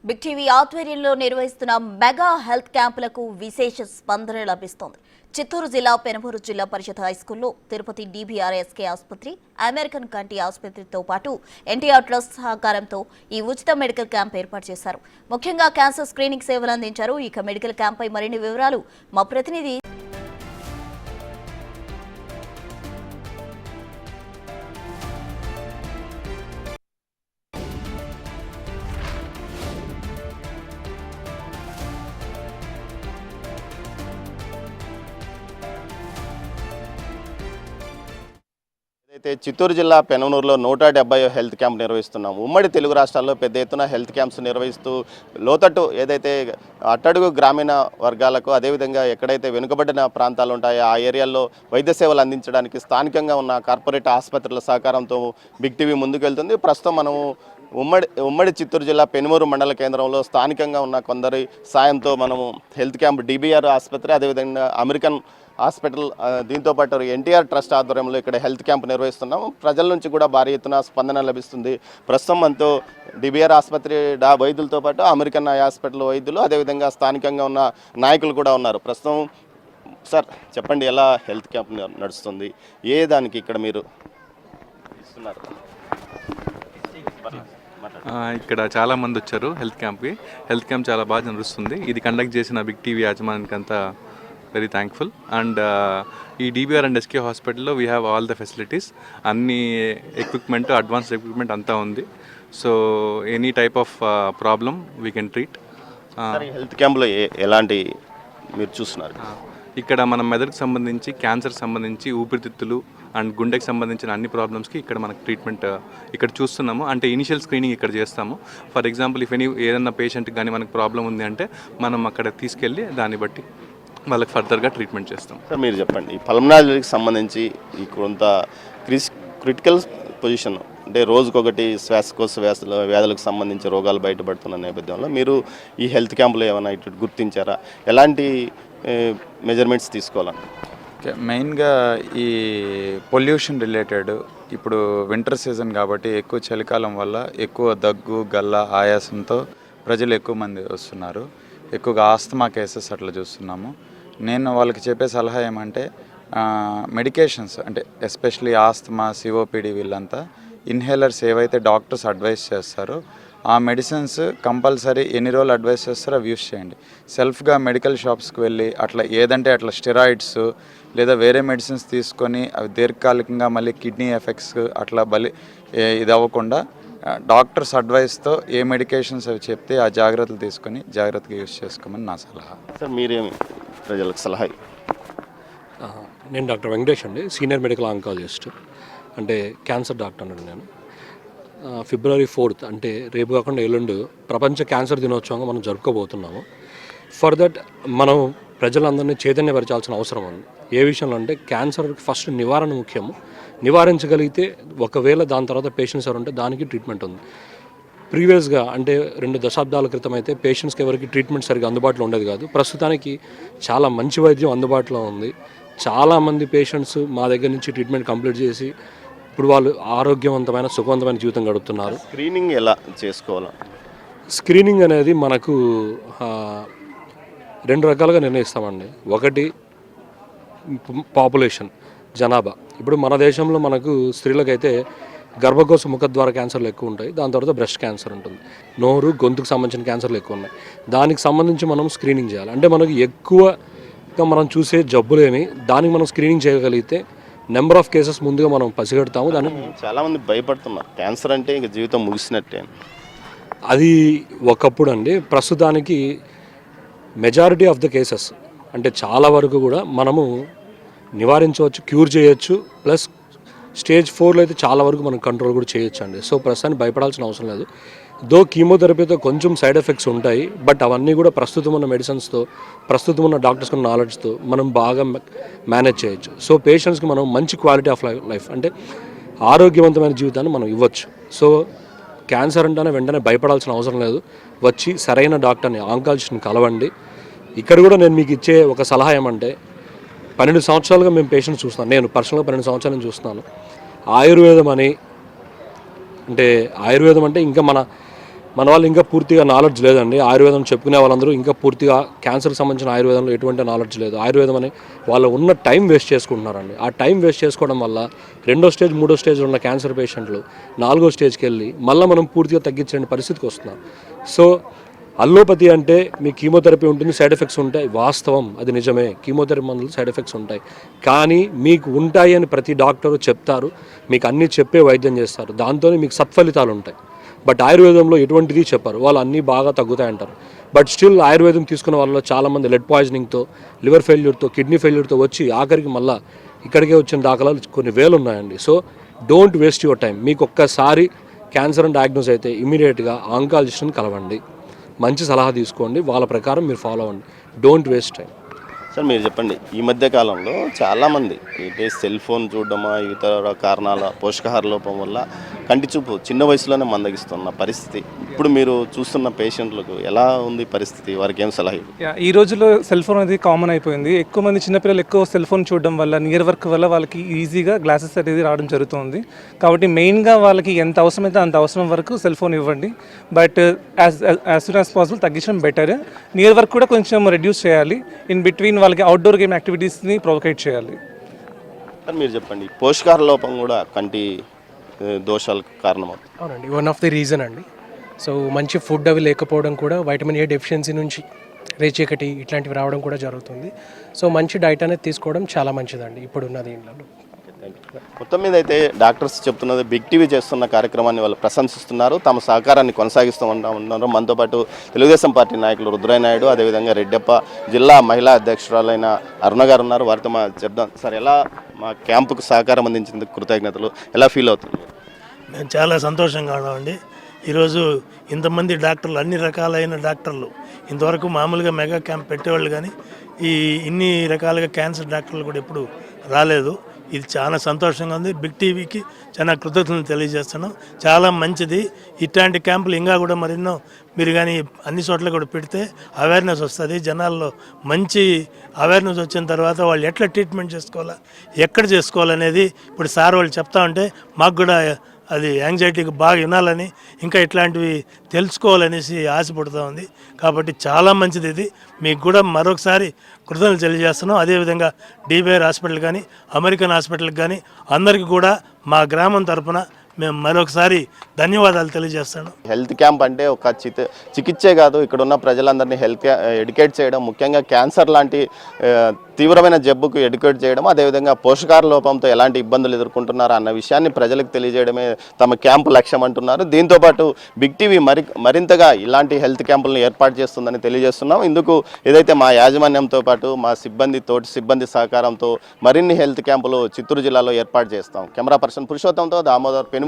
Big TV ఆధ్వర్యంలో నిర్వహిస్తున్న mega health క్యాంపులకు విశేష స్పందన లభిస్తోంది. చిత్తూరు జిల్లా పెనమూరు జిల్లా పరిషత్ హైస్కూల్లో తిరుపతి DBRSK ఆసుపత్రి, అమెరికన్ కంటి ఆసుపత్రితో పాటు ఎన్టీఆర్ ట్రస్ట్ సహకారంతో ఈ ఉచిత మెడికల్ క్యాంప్ ఏర్పాటు చేశారు. ముఖ్యంగా క్యాన్సర్ స్క్రీనింగ్ సేవలు అందించారు. ఇక మెడికల్ క్యాంప్పై మరిన్ని వివరాలు మా ప్రతినిధి అయితే చిత్తూరు జిల్లా పెనమనూరులో 170 హెల్త్ క్యాంప్ నిర్వహిస్తున్నాం. ఉమ్మడి తెలుగు రాష్ట్రాల్లో పెద్ద ఎత్తున హెల్త్ క్యాంప్స్ నిర్వహిస్తూ లోతట్టు ఏదైతే అట్టడుగు గ్రామీణ వర్గాలకు అదేవిధంగా ఎక్కడైతే వెనుకబడిన ప్రాంతాలు ఉంటాయో ఆ ఏరియాల్లో వైద్య సేవలు అందించడానికి స్థానికంగా ఉన్న కార్పొరేట్ ఆసుపత్రుల సహకారంతో బిగ్ టీవీ ముందుకెళ్తుంది. ప్రస్తుతం మనము ఉమ్మడి చిత్తూరు జిల్లా పెనుమూరు మండల కేంద్రంలో స్థానికంగా ఉన్న కొందరి సాయంతో మనము హెల్త్ క్యాంప్ DBR ఆసుపత్రి, అదేవిధంగా అమెరికన్ హాస్పిటల్, దీంతోపాటు ఎన్టీఆర్ ట్రస్ట్ ఆధ్వర్యంలో ఇక్కడ హెల్త్ క్యాంప్ నిర్వహిస్తున్నాము. ప్రజల నుంచి కూడా భారీ ఎత్తున స్పందన లభిస్తుంది. ప్రస్తుతం మనతో DBR ఆసుపత్రి వైద్యులతో పాటు అమెరికన్ హాస్పిటల్ వైద్యులు, అదేవిధంగా స్థానికంగా ఉన్న నాయకులు కూడా ఉన్నారు. ప్రస్తుతం సార్ చెప్పండి, ఎలా హెల్త్ క్యాంప్ నడుస్తుంది, ఏ దానికి ఇక్కడ మీరు ఇస్తున్నారు? ఇక్కడ చాలామంది వచ్చారు హెల్త్ క్యాంప్కి. హెల్త్ క్యాంప్ చాలా బాగా నడుస్తుంది. ఇది కండక్ట్ చేసిన బిగ్ టీవీ యాజమాన్యానికి అంతా వెరీ థ్యాంక్ఫుల్. అండ్ ఈ DBR అండ్ SK హాస్పిటల్లో we have all the facilities, అన్ని ఎక్విప్మెంట్, అడ్వాన్స్డ్ ఎక్విప్మెంట్ అంతా ఉంది. So any type of problem we can treat. Health క్యాంప్లో ఎలాంటి మీరు చూస్తున్నారు? ఇక్కడ మనం మెదడుకు సంబంధించి, క్యాన్సర్ సంబంధించి, ఊపిరితిత్తులు అండ్ గుండెకి సంబంధించిన అన్ని ప్రాబ్లమ్స్కి ఇక్కడ మనకు ట్రీట్మెంట్ ఇక్కడ చూస్తున్నాము. అంటే ఇనిషియల్ స్క్రీనింగ్ ఇక్కడ చేస్తాము. ఫర్ ఎగ్జాంపుల్ ఏదైనా పేషెంట్కి కానీ మనకు ప్రాబ్లం ఉంది అంటే మనం అక్కడ తీసుకెళ్ళి దాన్ని బట్టి వాళ్ళకి ఫర్దర్గా ట్రీట్మెంట్ చేస్తాం. సార్ మీరు చెప్పండి, ఈ పల్మనాలజీకి సంబంధించి ఈ కొంత క్రిటికల్ పొజిషన్ అంటే రోజుకొకటి శ్వాసకోశ వ్యాధులకు సంబంధించి రోగాలు బయటపడుతున్న నేపథ్యంలో మీరు ఈ హెల్త్ క్యాంపులో ఏమైనా ఇటు గుర్తించారా? ఎలాంటి మెజర్మెంట్స్ తీసుకోవాలని? మెయిన్గా ఈ పొల్యూషన్ రిలేటెడ్, ఇప్పుడు వింటర్ సీజన్ కాబట్టి ఎక్కువ చలికాలం వల్ల ఎక్కువ దగ్గు, గల్ల, ఆయాసంతో ప్రజలు ఎక్కువ మంది వస్తున్నారు. ఎక్కువగా ఆస్తమా కేసెస్ అట్లా చూస్తున్నాము. నేను వాళ్ళకి చెప్పే సలహా ఏమంటే మెడికేషన్స్ అంటే ఎస్పెషలీ ఆస్తమా, COPD వీళ్ళంతా ఇన్హేలర్స్ ఏవైతే డాక్టర్స్ అడ్వైస్ చేస్తారో ఆ మెడిసిన్స్ కంపల్సరీ ఎన్ని రోజులు అడ్వైస్ చేస్తారో అవి యూస్ చేయండి. సెల్ఫ్గా మెడికల్ షాప్స్కి వెళ్ళి అట్లా ఏదంటే అట్లా స్టెరాయిడ్స్ లేదా వేరే మెడిసిన్స్ తీసుకొని అవి దీర్ఘకాలికంగా మళ్ళీ కిడ్నీ ఎఫెక్ట్స్ అట్లా ఇది అవ్వకుండా డాక్టర్స్ అడ్వైస్తో ఏ మెడికేషన్స్ అవి చెప్తే ఆ జాగ్రత్తలు తీసుకొని జాగ్రత్తగా యూస్ చేసుకోమని నా సలహా. సార్ మీరేమి ప్రజలకు సలహా? నేను డాక్టర్ వెంకటేష్ అండి, సీనియర్ మెడికల్ ఆంకాలజిస్ట్, అంటే క్యాన్సర్ డాక్టర్ అన్నాడు. నేను February 4th అంటే రేపు కాకుండా ఎల్లుండి ప్రపంచ క్యాన్సర్ దినోత్సవంగా మనం జరుపుకోబోతున్నాము. ఫర్ దట్ మనం ప్రజలందరినీ చైతన్యపరచాల్సిన అవసరం ఉంది. ఏ విషయంలో అంటే క్యాన్సర్కి ఫస్ట్ నివారణ ముఖ్యము. నివారించగలిగితే ఒకవేళ దాని తర్వాత పేషెంట్స్ ఎవరు ఉంటే దానికి ట్రీట్మెంట్ ఉంది. ప్రీవియస్గా అంటే 2 దశాబ్దాల క్రితం అయితే పేషెంట్స్కి ఎవరికి ట్రీట్మెంట్ సరిగ్గా అందుబాటులో ఉండేది కాదు. ప్రస్తుతానికి చాలా మంచి వైద్యం అందుబాటులో ఉంది. చాలామంది పేషెంట్స్ మా దగ్గర నుంచి ట్రీట్మెంట్ కంప్లీట్ చేసి ఇప్పుడు వాళ్ళు ఆరోగ్యవంతమైన, సుఖవంతమైన జీవితం గడుపుతున్నారు. స్క్రీనింగ్ ఎలా చేసుకోవాలా? స్క్రీనింగ్ అనేది మనకు 2 రకాలుగా నిర్ణయిస్తామండి. ఒకటి పాపులేషన్, జనాభా. ఇప్పుడు మన దేశంలో మనకు స్త్రీలకైతే గర్భకోశ ముఖద్వార క్యాన్సర్లు ఎక్కువ ఉంటాయి. దాని తర్వాత బ్రెస్ట్ క్యాన్సర్ ఉంటుంది. నోరు, గొంతుకు సంబంధించిన క్యాన్సర్లు ఎక్కువ ఉన్నాయి. దానికి సంబంధించి మనం స్క్రీనింగ్ చేయాలి. అంటే మనకు ఎక్కువగా మనం చూసే జబ్బులేమి, దానికి మనం స్క్రీనింగ్ చేయగలిగితే నెంబర్ ఆఫ్ కేసెస్ ముందుగా మనం పసిగడతాము. దాన్ని చాలామంది భయపడుతున్నారు, క్యాన్సర్ అంటే ఇంక జీవితం ముగిసినట్టే. అది ఒకప్పుడు అండి. ప్రస్తుతానికి మెజారిటీ ఆఫ్ ద కేసెస్ అంటే చాలా వరకు కూడా మనము నివారించవచ్చు, క్యూర్ చేయొచ్చు. ప్లస్ స్టేజ్ 4లో అయితే చాలా వరకు మనం కంట్రోల్ కూడా చేయొచ్చు అండి. సో ప్రస్తుతానికి భయపడాల్సిన అవసరం లేదు. కీమోథెరపీతో కొంచెం సైడ్ ఎఫెక్ట్స్ ఉంటాయి. బట్ అవన్నీ కూడా ప్రస్తుతం ఉన్న మెడిసిన్స్తో, ప్రస్తుతం ఉన్న డాక్టర్స్ ఉన్న నాలెడ్జ్తో మనం బాగా మేనేజ్ చేయొచ్చు. సో పేషెంట్స్కి మనం మంచి క్వాలిటీ ఆఫ్ లైఫ్ అంటే ఆరోగ్యవంతమైన జీవితాన్ని మనం ఇవ్వచ్చు. సో క్యాన్సర్ అంటేనే వెంటనే భయపడాల్సిన అవసరం లేదు. వచ్చి సరైన డాక్టర్ని, ఆంకాలజిస్ట్ని కలవండి. ఇక్కడ కూడా నేను మీకు ఇచ్చే ఒక సలహా ఏమంటే 12 సంవత్సరాలుగా మేము పేషెంట్స్ చూస్తున్నాను. నేను పర్సనల్గా 12 సంవత్సరాల నుంచి చూస్తున్నాను. ఆయుర్వేదం అంటే ఇంకా మన వాళ్ళు ఇంకా పూర్తిగా నాలెడ్జ్ లేదండి. ఆయుర్వేదం చెప్పుకునే వాళ్ళందరూ ఇంకా పూర్తిగా క్యాన్సర్కి సంబంధించిన ఆయుర్వేదంలో ఎటువంటి నాలెడ్జ్ లేదు. ఆయుర్వేదం అని వాళ్ళు ఉన్న టైం వేస్ట్ చేసుకుంటున్నారండి. ఆ టైం వేస్ట్ చేసుకోవడం వల్ల 2వ స్టేజ్ 3వ స్టేజ్ ఉన్న క్యాన్సర్ పేషెంట్లు 4వ స్టేజ్కి వెళ్ళి మళ్ళీ మనం పూర్తిగా తగ్గించే పరిస్థితికి వస్తున్నాం. సో అల్లోపతి అంటే మీ కీమోథెరపీ ఉంటుంది, సైడ్ ఎఫెక్ట్స్ ఉంటాయి. వాస్తవం, అది నిజమే. కీమోథెరపీ మందులు సైడ్ ఎఫెక్ట్స్ ఉంటాయి. కానీ మీకు ఉంటాయి అని ప్రతి డాక్టరు చెప్తారు, మీకు అన్నీ చెప్పే వైద్యం చేస్తారు, దాంతోనే మీకు సత్ఫలితాలు ఉంటాయి. బట్ ఆయుర్వేదంలో ఎటువంటిది చెప్పారు, వాళ్ళు అన్నీ బాగా తగ్గుతాయంటారు. బట్ స్టిల్ ఆయుర్వేదం తీసుకున్న వాళ్ళలో చాలామంది లెడ్ పాయిజనింగ్తో, లివర్ ఫెయిల్యూర్తో, కిడ్నీ ఫెయిల్యూర్తో వచ్చి ఆఖరికి మళ్ళీ ఇక్కడికే వచ్చిన దాఖలాలు కొన్ని వేలు ఉన్నాయండి. So don't waste your time. మీకు ఒక్కసారి క్యాన్సర్ అని డయాగ్నోస్ అయితే ఇమీడియట్గా ఆంకాలజిస్ట్ని కలవండి, మంచి సలహా తీసుకోండి, వాళ్ళ ప్రకారం మీరు ఫాలో అవ్వండి. Don't waste time. సార్ మీరు చెప్పండి, ఈ మధ్య కాలంలో చాలామంది అంటే సెల్ ఫోన్ చూడడమా, ఇతర కారణాల పోషకాహార లోపం వల్ల కంటి చూపు చిన్న వయసులోనే మందగిస్తున్న పరిస్థితి. ఇప్పుడు మీరు చూస్తున్న పేషెంట్లకు ఎలా ఉంది పరిస్థితి, వారికి ఏం సలహా ఇవ్వండి? ఈ రోజుల్లో సెల్ ఫోన్ అనేది కామన్ అయిపోయింది. ఎక్కువ మంది చిన్నపిల్లలు ఎక్కువ సెల్ ఫోన్ చూడడం వల్ల, నియర్ వర్క్ వల్ల వాళ్ళకి ఈజీగా గ్లాసెస్ అనేది రావడం జరుగుతుంది. కాబట్టి మెయిన్గా వాళ్ళకి ఎంత అవసరమైతే అంత అవసరం వరకు సెల్ ఫోన్ ఇవ్వండి. But as soon as possible తగ్గించడం బెటర్. నియర్ వర్క్ కూడా కొంచెం రెడ్యూస్ చేయాలి. ఇన్ బిట్వీన్ వాళ్ళకి అవుట్డోర్ గేమ్ యాక్టివిటీస్ని ప్రొవోకేట్ చేయాలి. సార్ మీరు చెప్పండి, పోషకాహార లోపం కూడా కంటి దోషాలకు కారణమవుతుంది. అవునండి, వన్ ఆఫ్ ది రీజన్ అండి. సో మంచి ఫుడ్ అవి లేకపోవడం కూడా వైటమిన్ ఏ డెఫిషియన్సీ నుంచి రేచీకటి ఇట్లాంటివి రావడం కూడా జరుగుతుంది. సో మంచి డైట్ అనేది తీసుకోవడం చాలా మంచిదండి ఇప్పుడున్న దీంట్లో. మొత్తం మీద అయితే డాక్టర్స్ చెప్తున్నది, బిగ్ టీవీ చేస్తున్న కార్యక్రమాన్ని వాళ్ళు ప్రశంసిస్తున్నారు, తమ సహకారాన్ని కొనసాగిస్తూ ఉన్నారు. మనతో పాటు తెలుగుదేశం పార్టీ నాయకులు రుద్రయ్య నాయుడు, అదేవిధంగా రెడ్డప్ప, జిల్లా మహిళా అధ్యక్షురాలైన అరుణ గారు ఉన్నారు. వారితో చెప్దాం. సార్, ఎలా మా క్యాంపుకు సహకారం అందించేందుకు కృతజ్ఞతలు, ఎలా ఫీల్ అవుతుంది? మేము చాలా సంతోషంగా ఉన్నామండి. ఈరోజు ఇంతమంది డాక్టర్లు, అన్ని రకాలైన డాక్టర్లు, ఇంతవరకు మామూలుగా మెగా క్యాంప్ పెట్టేవాళ్ళు కానీ ఇన్ని రకాలుగా క్యాన్సర్ డాక్టర్లు కూడా ఎప్పుడు రాలేదు. ఇది చాలా సంతోషంగా ఉంది. బిగ్ టీవీకి చాలా కృతజ్ఞతలు తెలియజేస్తున్నాం. చాలా మంచిది. ఇట్లాంటి క్యాంపులు ఇంకా కూడా మరెన్నో మీరు కానీ అన్ని చోట్ల కూడా పెడితే అవేర్నెస్ వస్తుంది. జనాల్లో మంచి అవేర్నెస్ వచ్చిన తర్వాత వాళ్ళు ఎట్లా ట్రీట్మెంట్ చేసుకోవాలా, ఎక్కడ చేసుకోవాలనేది ఇప్పుడు సార్ వాళ్ళు చెప్తా ఉంటే మాకు కూడా అది యాంగ్జైటీకి బాగా వినాలని, ఇంకా ఇట్లాంటివి తెలుసుకోవాలనేసి ఆశపడుతూ ఉంది. కాబట్టి చాలా మంచిది ఇది. మీకు కూడా మరొకసారి కృతజ్ఞతలు తెలియజేస్తున్నాం. అదేవిధంగా DBR హాస్పిటల్ కానీ, అమెరికన్ హాస్పిటల్కి కానీ అందరికీ కూడా మా గ్రామం తరఫున మేము మరొకసారి ధన్యవాదాలు తెలియజేస్తాను. హెల్త్ క్యాంప్ అంటే ఒక చికిత్సే కాదు, ఇక్కడ ఉన్న ప్రజలందరినీ ఎడ్యుకేట్ చేయడం, ముఖ్యంగా క్యాన్సర్ లాంటి తీవ్రమైన జబ్బుకు ఎడ్యుకేట్ చేయడం, అదేవిధంగా పోషకాహార లోపంతో ఎలాంటి ఇబ్బందులు ఎదుర్కొంటున్నారు అన్న విషయాన్ని ప్రజలకు తెలియజేయడమే తమ క్యాంపు లక్ష్యం అంటున్నారు. దీంతోపాటు బిగ్ టీవీ మరింతగా ఇలాంటి హెల్త్ క్యాంపులను ఏర్పాటు చేస్తుందని తెలియజేస్తున్నాం. ఇందుకు ఏదైతే మా యాజమాన్యంతో పాటు మా తోటి సిబ్బంది సహకారంతో మరిన్ని హెల్త్ క్యాంపులు చిత్తూరు జిల్లాలో ఏర్పాటు చేస్తాం. కెమెరా పర్సన్ పురుషోత్తంతో దామోదర్, పెను.